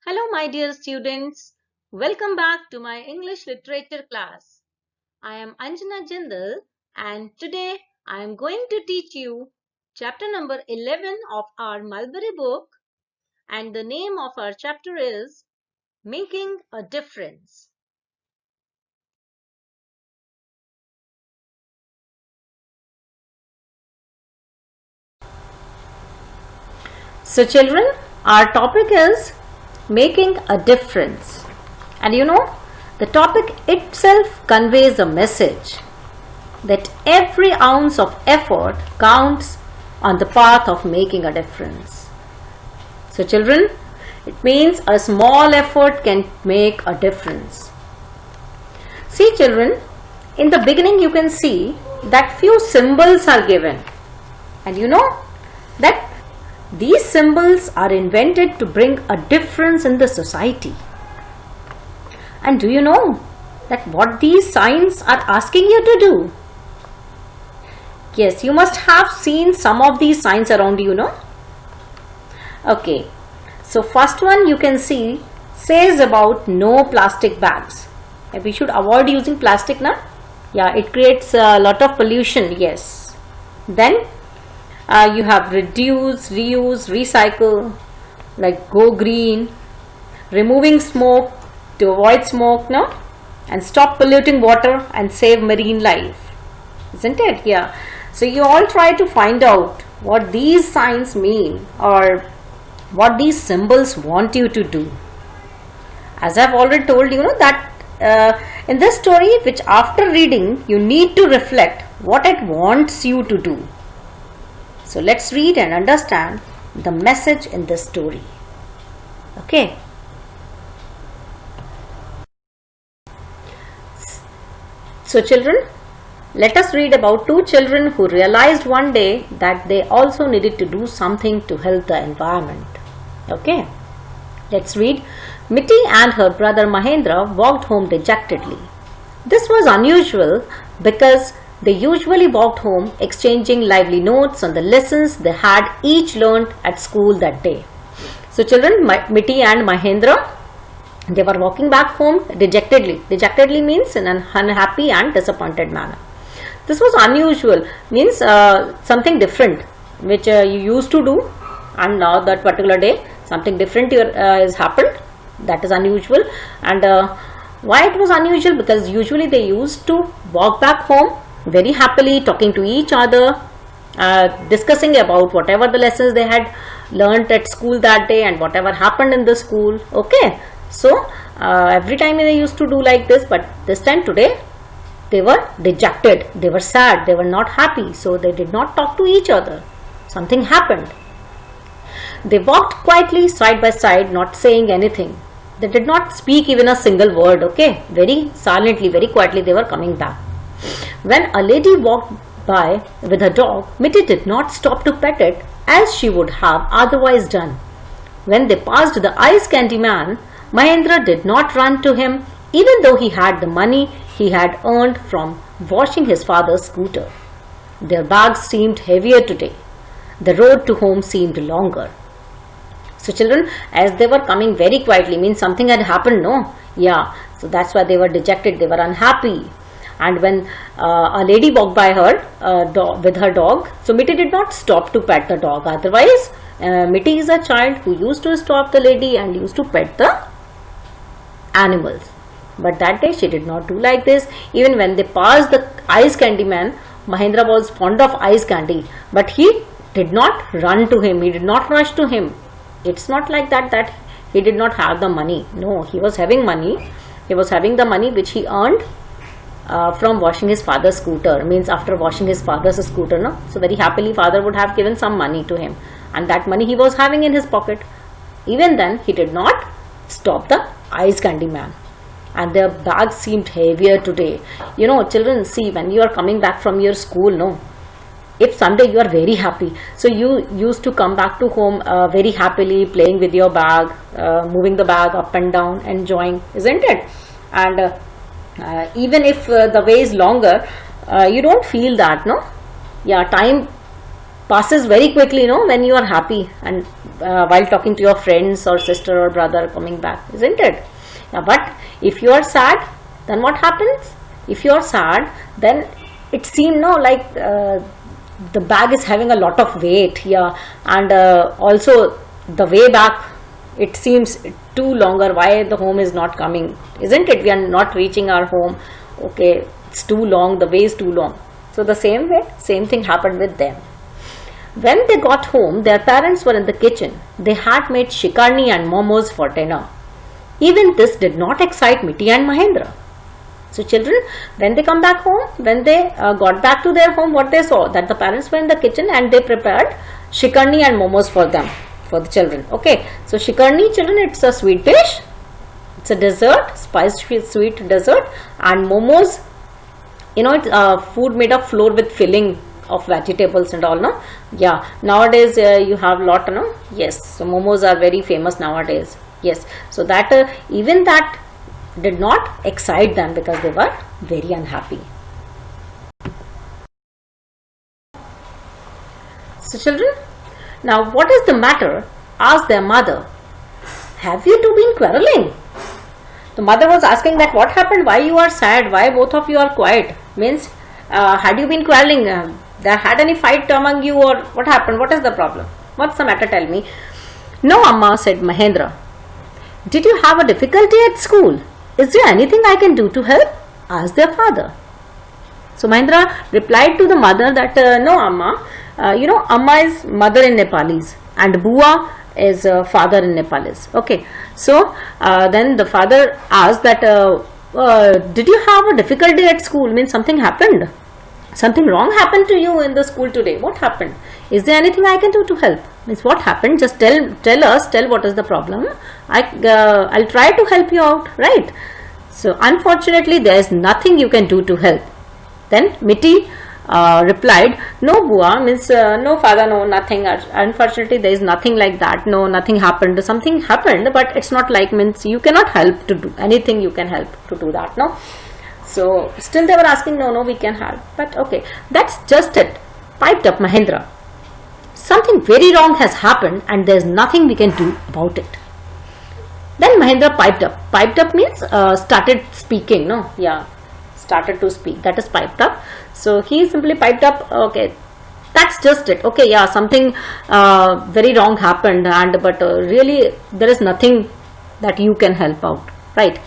Hello, my dear students. Welcome back to my English literature class. I am Anjana Jindal and today I am going to teach you chapter number 11 of our Mulberry book, and the name of our chapter is Making a Difference. So children, our topic is making a difference. And the topic itself conveys a message that every ounce of effort counts on the path of making a difference. So children, it means a small effort can make a difference. See children, in the beginning you can see that few symbols are given, and that these symbols are invented to bring a difference in the society. And do you know that what these signs are asking you to do? Yes, you must have seen some of these signs around you, no? Okay, so first one you can see says about no plastic bags. We should avoid using plastic, na? Yeah, it creates a lot of pollution, yes. Then you have reduce, reuse, recycle, like go green, removing smoke to avoid smoke, no? And stop polluting water and save marine life, isn't it? Yeah. So you all try to find out what these signs mean or what these symbols want you to do. As I've already told you, that in this story, which after reading you need to reflect what it wants you to do. So let's read and understand the message in this story. Okay. So children, let us read about two children who realized one day that they also needed to do something to help the environment. Okay. Let's read. Mitty and her brother Mahendra walked home dejectedly. This was unusual because they usually walked home exchanging lively notes on the lessons they had each learned at school that day. So children, Mitty and Mahendra, they were walking back home dejectedly. Dejectedly means in an unhappy and disappointed manner. This was unusual, means something different which you used to do, and now that particular day something different has happened. That is unusual. And why it was unusual? Because usually they used to walk back home very happily, talking to each other, discussing about whatever the lessons they had learnt at school that day and whatever happened in the school. Okay, so every time they used to do like this, but this time today they were dejected, they were sad, they were not happy, so they did not talk to each other. Something happened. They walked quietly side by side, not saying anything. They did not speak even a single word. Okay, very silently, very quietly they were coming back. When a lady walked by with her dog, Mitty did not stop to pet it as she would have otherwise done. When they passed the ice candy man, Mahendra did not run to him even though he had the money he had earned from washing his father's scooter. Their bags seemed heavier today. The road to home seemed longer. So children, as they were coming very quietly, means something had happened, no? Yeah, so that's why they were dejected, they were unhappy. And when a lady walked by her with her dog, so Mitty did not stop to pet the dog. Otherwise, Mitty is a child who used to stop the lady and used to pet the animals. But that day she did not do like this. Even when they passed the ice candy man, Mahendra was fond of ice candy, but he did not run to him, he did not rush to him. It's not like that he did not have the money. No, he was having money. He was having the money which he earned from washing his father's scooter. Means after washing his father's scooter, no? So very happily father would have given some money to him, and that money he was having in his pocket. Even then he did not stop the ice candy man. And their bags seemed heavier today. Children, see, when you are coming back from your school, no, if Sunday you are very happy, so you used to come back to home very happily, playing with your bag, moving the bag up and down, enjoying, isn't it? And even if the way is longer, you don't feel that, no? Yeah, time passes very quickly, when you are happy, and while talking to your friends or sister or brother coming back, isn't it? Yeah, but if you are sad, then what happens? If you are sad, then it seems like the bag is having a lot of weight, yeah, and also the way back, it seems too longer. Why the home is not coming, isn't it? We are not reaching our home. Okay, it's too long, the way is too long. So the same way, same thing happened with them. When they got home, their parents were in the kitchen. They had made shikarni and momos for dinner. Even this did not excite Mitty and Mahendra. So children, when they come back home, when they got back to their home, what they saw? That the parents were in the kitchen and they prepared shikarni and momos for them, for the children. Okay, so shikarni, children, it's a sweet dish. It's a dessert, spiced sweet dessert, and momos, it's food made of flour with filling of vegetables and all, no? Yeah, nowadays you have lot, no? Yes, so momos are very famous nowadays. Yes, so that even that did not excite them because they were very unhappy. So children, now what is the matter? Asked their mother. Have you two been quarreling? The mother was asking that what happened, why you are sad, why both of you are quiet, means had you been quarreling, there had any fight among you, or what happened, what is the problem, what's the matter, tell me. No, Amma, said Mahendra. Did you have a difficulty at school? Is there anything I can do to help? Asked their father. So Mahendra replied to the mother that no, Amma, Amma is mother in Nepalese and Bua is father in Nepalese. Okay, so then the father asked that did you have a difficulty at school, means something happened, something wrong happened to you in the school today, what happened, is there anything I can do to help, means what happened, just tell us what is the problem, I'll try to help you out, right? So unfortunately there is nothing you can do to help. Then Mitty replied, no Bua, means no father, no, nothing, unfortunately there is nothing like that, no, nothing happened, something happened, but it's not like, means you cannot help to do anything, you can help to do that, no? So still they were asking, no, we can help, but okay, that's just it, piped up Mahendra. Something very wrong has happened and there's nothing we can do about it. Then Mahendra piped up means started speaking, no, yeah, started to speak, that is piped up. So he simply piped up, okay, that's just it, okay, yeah, something very wrong happened, and but really there is nothing that you can help out, right?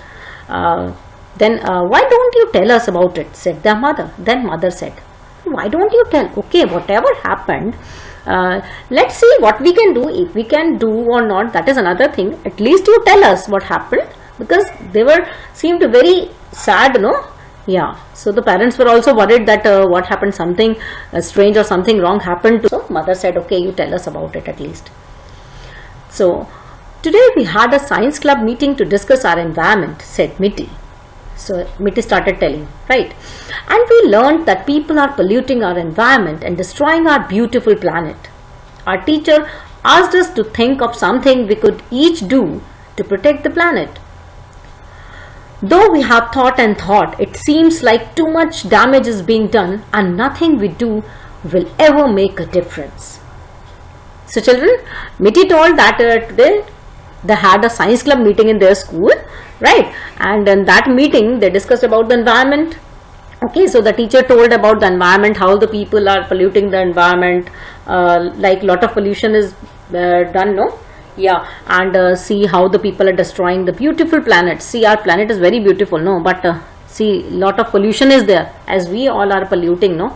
Then why don't you tell us about it, said their mother. Then mother said, why don't you tell, okay, whatever happened, let's see what we can do, if we can do or not, that is another thing, at least you tell us what happened, because they seemed very sad, no? Yeah, so the parents were also worried that what happened, something strange or something wrong happened to. So mother said, okay, you tell us about it at least. So today we had a science club meeting to discuss our environment, said Mitty. So Mitty started telling, right? And we learned that people are polluting our environment and destroying our beautiful planet. Our teacher asked us to think of something we could each do to protect the planet. Though we have thought and thought, it seems like too much damage is being done and nothing we do will ever make a difference. So children, Mitty told that today they had a science club meeting in their school, right? And in that meeting they discussed about the environment. Okay, so the teacher told about the environment, how the people are polluting the environment, like lot of pollution is done, no? Yeah, and see how the people are destroying the beautiful planet. See, our planet is very beautiful, no? But see, lot of pollution is there, as we all are polluting, no?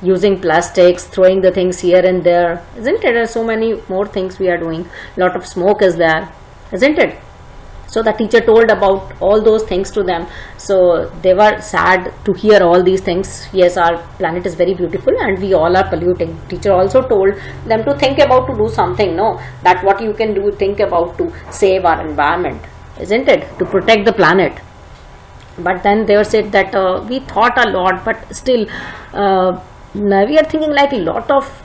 Using plastics, throwing the things here and there, isn't it? There are so many more things we are doing. Lot of smoke is there, isn't it? So the teacher told about all those things to them. So they were sad to hear all these things. Yes, our planet is very beautiful and we all are polluting. Teacher also told them to think about to do something, no? That what you can do, think about to save our environment, isn't it? To protect the planet. But then they were said that we thought a lot, but still we are thinking like a lot of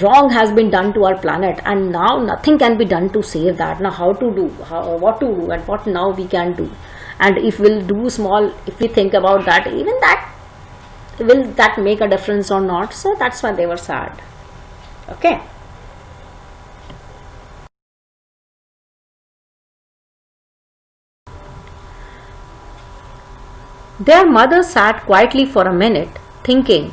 wrong has been done to our planet, and now nothing can be done to save that. Now how to do, what to do, and what now we can do, and if we'll do small, if we think about that, even that, will that make a difference or not? So that's why they were sad. Okay. Their mother sat quietly for a minute, thinking,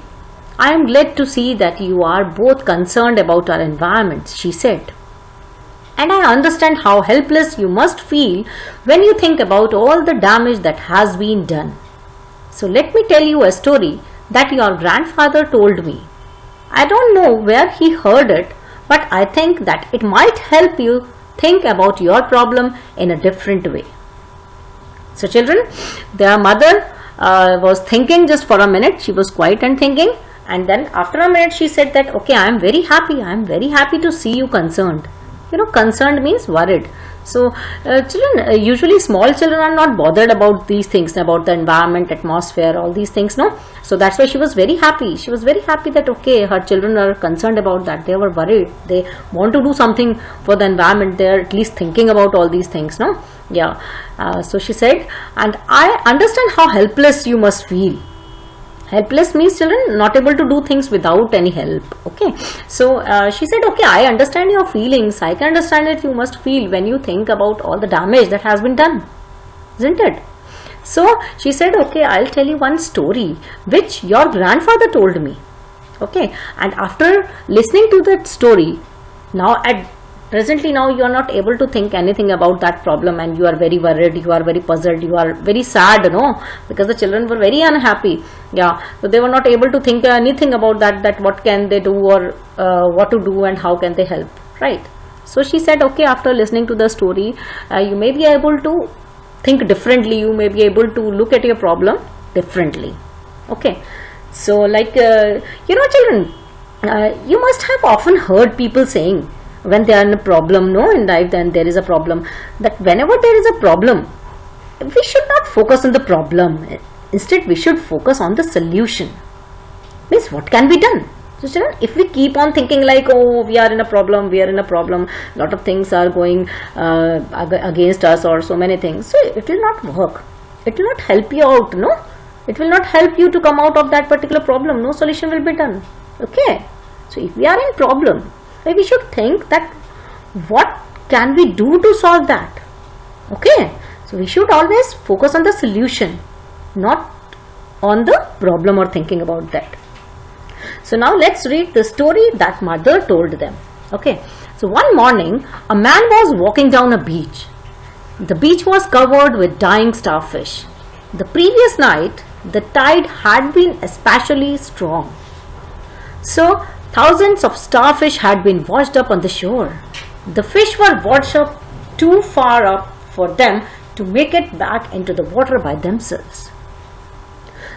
I am glad to see that you are both concerned about our environment, she said. And I understand how helpless you must feel when you think about all the damage that has been done. So let me tell you a story that your grandfather told me. I don't know where he heard it, but I think that it might help you think about your problem in a different way. So children, their mother was thinking just for a minute. She was quiet and thinking, and then after a minute she said that, okay, I am very happy to see you concerned. Concerned means worried. So children, usually small children are not bothered about these things, about the environment, atmosphere, all these things, no. So that's why she was very happy. She was very happy that, okay, her children are concerned about that. They were worried. They want to do something for the environment. They are at least thinking about all these things, no. Yeah. So she said, and I understand how helpless you must feel. Helpless means children not able to do things without any help. Okay. So she said, okay, I understand your feelings. I can understand that you must feel when you think about all the damage that has been done, isn't it? So she said, okay, I'll tell you one story which your grandfather told me. Okay. And after listening to that story, presently now you are not able to think anything about that problem, and you are very worried, you are very puzzled, you are very sad, because the children were very unhappy. Yeah, so they were not able to think anything about that what can they do, or what to do, and how can they help, right? So she said, okay, after listening to the story, you may be able to think differently, you may be able to look at your problem differently. Okay. So children, you must have often heard people saying, when they are in a problem, in life, then there is a problem, that whenever there is a problem, we should not focus on the problem. Instead, we should focus on the solution. Means what can be done. So children, if we keep on thinking like, oh, we are in a problem, lot of things are going against us, or so many things, so it will not work. It will not help you out, no. It will not help you to come out of that particular problem. No solution will be done. Okay. So if we are in problem, we should think that what can we do to solve that. Okay. So we should always focus on the solution, not on the problem or thinking about that. So now let's read the story that mother told them. Okay. So one morning, a man was walking down a beach. The beach was covered with dying starfish. The previous night, the tide had been especially strong. So thousands of starfish had been washed up on the shore. The fish were washed up too far up for them to make it back into the water by themselves.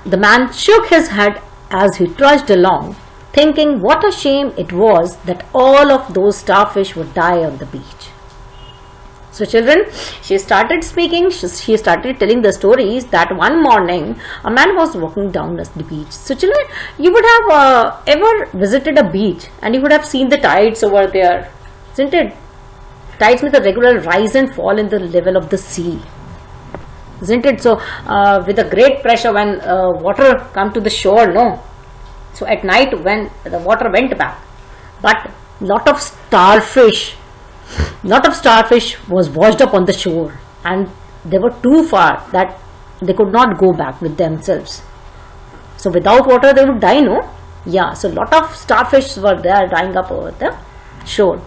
The man shook his head as he trudged along, thinking what a shame it was that all of those starfish would die on the beach. So children, she started speaking, she started telling the stories that one morning a man was walking down the beach. So children, you would have ever visited a beach and you would have seen the tides over there, isn't it? Tides means the regular rise and fall in the level of the sea, isn't it? So with a great pressure when water come to the shore, no? So at night when the water went back, but lot of starfish was washed up on the shore, and they were too far that they could not go back with themselves. So without water they would die, no? Yeah, so lot of starfish were there dying up over the shore.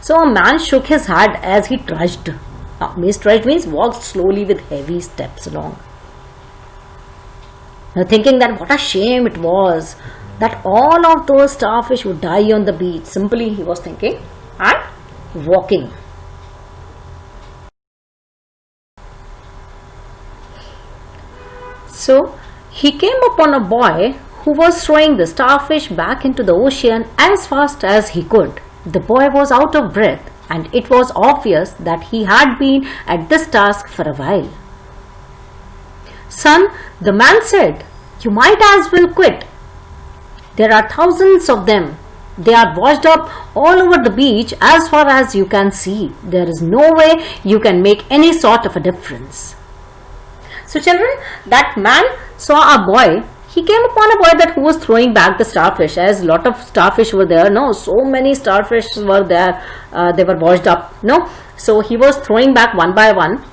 So a man shook his head as he trudged. Trudged means walked slowly with heavy steps along. Now thinking that what a shame it was that all of those starfish would die on the beach. Simply he was thinking and walking. So he came upon a boy who was throwing the starfish back into the ocean as fast as he could. The boy was out of breath, and it was obvious that he had been at this task for a while. Son, the man said, you might as well quit. There are thousands of them. They are washed up all over the beach as far as you can see. There is no way you can make any sort of a difference. So children, that man saw a boy. he came upon a boy that who was throwing back the starfish, as lot of starfish were there, no, so many starfish were there, they were washed up, no. So he was throwing back one by one,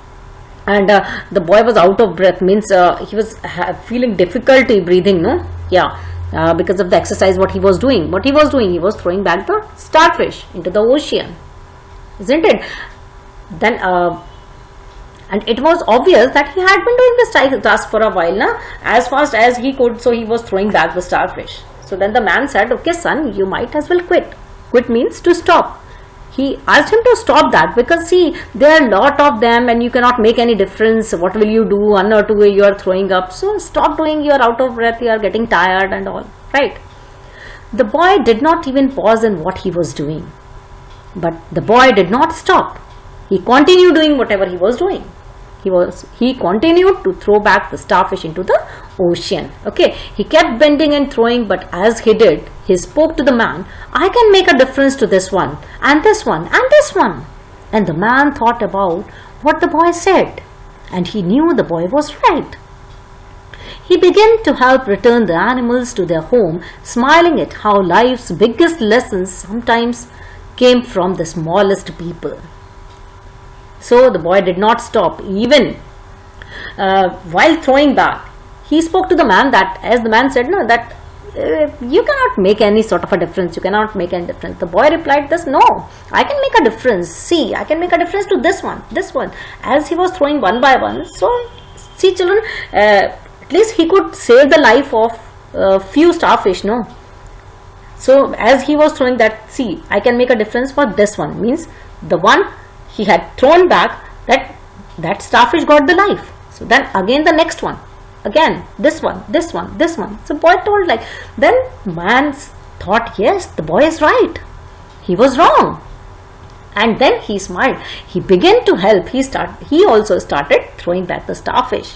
and the boy was out of breath, means he was feeling difficulty breathing, no, yeah, because of the exercise what he was doing. He was throwing back the starfish into the ocean, isn't it? Then and it was obvious that he had been doing this task for a while, na? As fast as he could, so he was throwing back the starfish. So then the man said, okay son, you might as well quit. Quit means to stop. He asked him to stop that, because see, there are a lot of them and you cannot make any difference. What will you do? One or two you are throwing up. So stop doing, you are out of breath, you are getting tired and all, right? The boy did not even pause in what he was doing. But the boy did not stop. He continued doing whatever he was doing. He continued to throw back the starfish into the ocean. Okay, he kept bending and throwing, but as he did, he spoke to the man, I can make a difference to this one, and this one, and this one. And the man thought about what the boy said, and he knew the boy was right. He began to help return the animals to their home, smiling at how life's biggest lessons sometimes came from the smallest people. So the boy did not stop, even while throwing back. He spoke to the man that, as the man said, no, that you cannot make any sort of a difference. You cannot make any difference. The boy replied this, no, I can make a difference. See, I can make a difference to this one, this one. As he was throwing one by one, so see children, at least he could save the life of few starfish, no. So as he was throwing that, see, I can make a difference for this one, means the one he had thrown back, that starfish got the life. So then again the next one, again this one, this one, this one. So boy told like, then man thought, yes, the boy is right, he was wrong. And then he smiled, he began to help. He also started throwing back the starfish.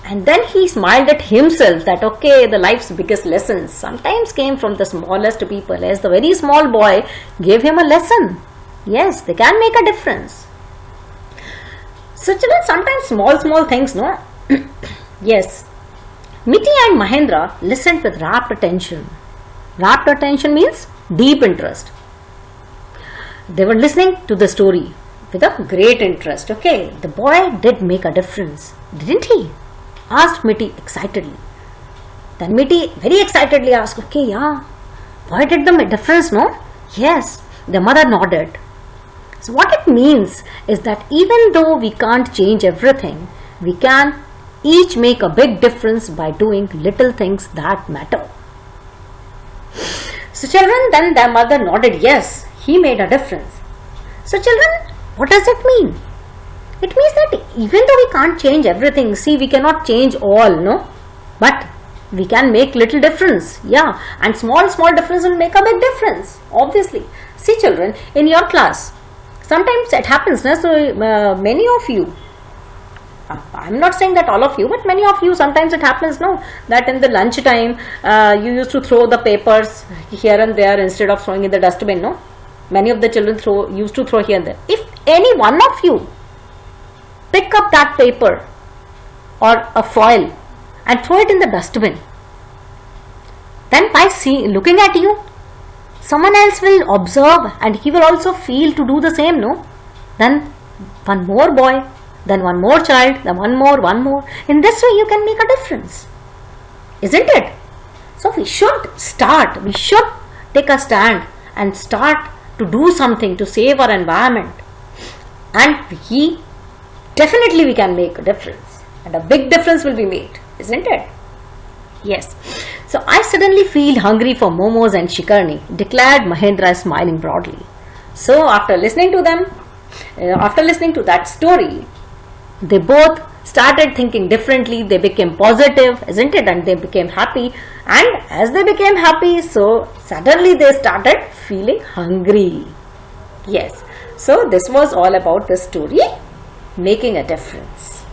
And then he smiled at himself that, okay, the life's biggest lessons sometimes came from the smallest people, as the very small boy gave him a lesson. Yes, they can make a difference. So children, sometimes small things, no? Yes. Mitty and Mahendra listened with rapt attention. Rapt attention means deep interest. They were listening to the story with a great interest. Okay, the boy did make a difference, didn't he? Asked Mitty excitedly. Then Mitty very excitedly asked, okay, yeah, boy did the difference, no? Yes, the mother nodded. So what it means is that even though we can't change everything, we can each make a big difference by doing little things that matter. So children, then their mother nodded, yes, he made a difference. So children, what does it mean? It means that even though we can't change everything, see, we cannot change all, no? But we can make little difference, yeah. And small difference will make a big difference, obviously. See children, in your class, sometimes it happens, no? So many of you, I'm not saying that all of you, but many of you, sometimes it happens, no, that in the lunch time, you used to throw the papers here and there instead of throwing in the dustbin, no? Many of the children used to throw here and there. If any one of you pick up that paper or a foil and throw it in the dustbin, then by looking at you, someone else will observe and he will also feel to do the same, no? Then one more boy, then one more child, then one more. In this way you can make a difference, isn't it? So we should take a stand and start to do something to save our environment, and definitely we can make a difference, and a big difference will be made, isn't it? Yes. So I suddenly feel hungry for momos and shikarni, declared Mahendra, smiling broadly. So after listening to that story, they both started thinking differently. They became positive, isn't it? And they became happy. And as they became happy, so suddenly they started feeling hungry. Yes. So this was all about the story, making a difference.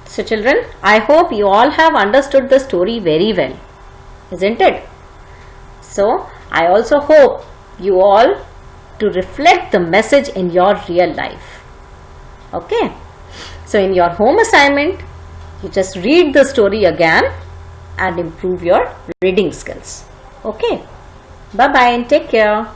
So children, I hope you all have understood the story very well, isn't it? So I also hope you all to reflect the message in your real life. Okay. So in your home assignment, you just read the story again and improve your reading skills. Okay. Bye bye and take care.